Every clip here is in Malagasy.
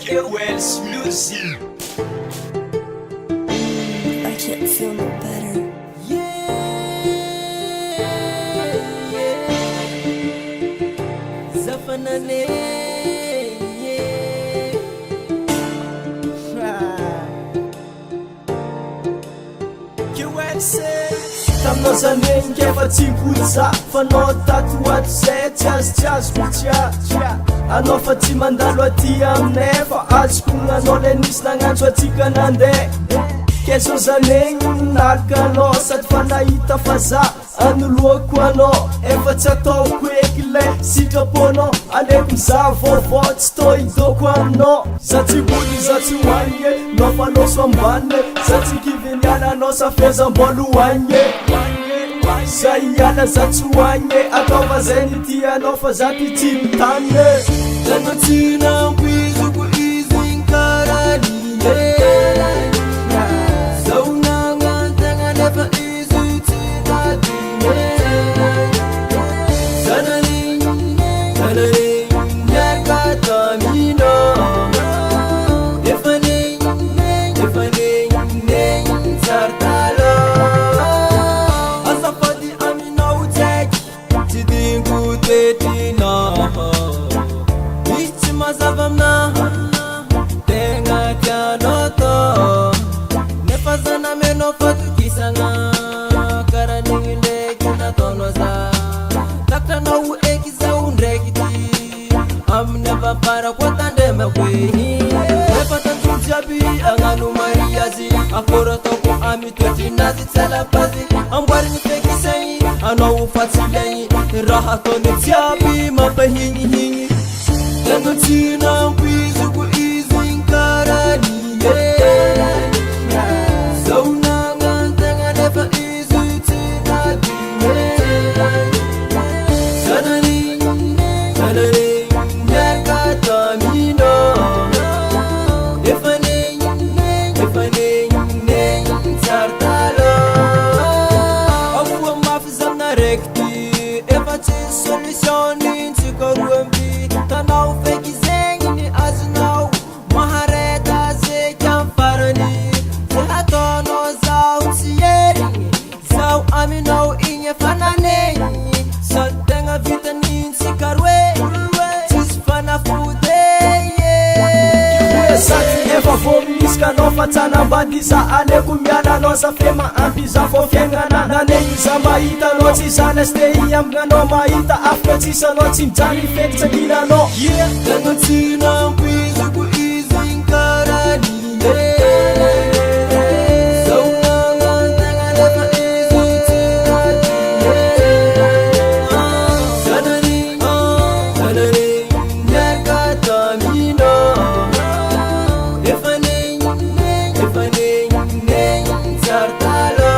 Wells Music. I can't feel no better. Zafanane, taminao zaneny kefa tsy mpoza fanao tatoato zay tsy azo mitsia anao fa tsy mandalo aty aminay fa azoko anao le nisy nagnantso atsika nandeha keso zaneny nalika anao sady fa nahita fa za anoloako anao efa tsy ataoko eky lay sitraponao aleko mizaha vaovao tsy to idoko aminao za tsy body za tsy hoanigny nao fa loso ambaniny za tsy kiviniana anao safezam-bolo hoanigny za iala za tsy hoanigny ataova zay ny tianao fa za ty tsy mitany zanao tsy nampizoko izy nkaranine zao nagnantegna nefa izy tsy nadine zanany miaraka tamina efaneny tsartala azafady aminao tseky tsy dingo tetrina misy tsy mazava aminaha tegna tianao to nefa zana menao fatokisagna karanigny ndraiky nataonao za takranao eky zao ndraiky ty amin'ny avapara koa tandremako e nefa tantro jiaby agnano mariazy akory ataoko amy toetrinazy tsy alapazy amboariny feky saigny anao fa tsy laigny raha ataony jiaby mampahignihigny zanao tsy nampizoko izy nkaranine zao nagnantegna nefa izy tsy nadine zanany miaraka tamina efaneny tsartala amoa mafy zamina raiky ty efa tsy solution nintsika roamby tanao feky zegny ny azonao mahareta zeky amy farany zay ataonao zao tsy erigny zao aminao igny efa nanegny sady tegna vita nintsika roe tsisy fanafody sady efa vomisika anao fa tsanambady za aleko miala anao za fe maampy za fo fiaignana nanegny za mahita anao tsy zana stei aminanao mahita afaka tsisy anao tsy mijany feky tsakinanao zanao tsy nampizoko izy nkaranine zao nagnantegna nefa izy tsy nadine zanany miaraka tamina efaneny tsartala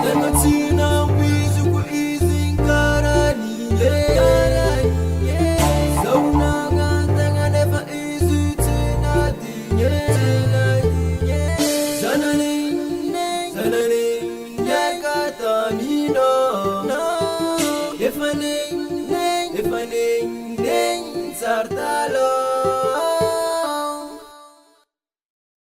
zanao tsy nampizoko izy nkaranine zao nagnantegna nefa izy tsy nadine zanany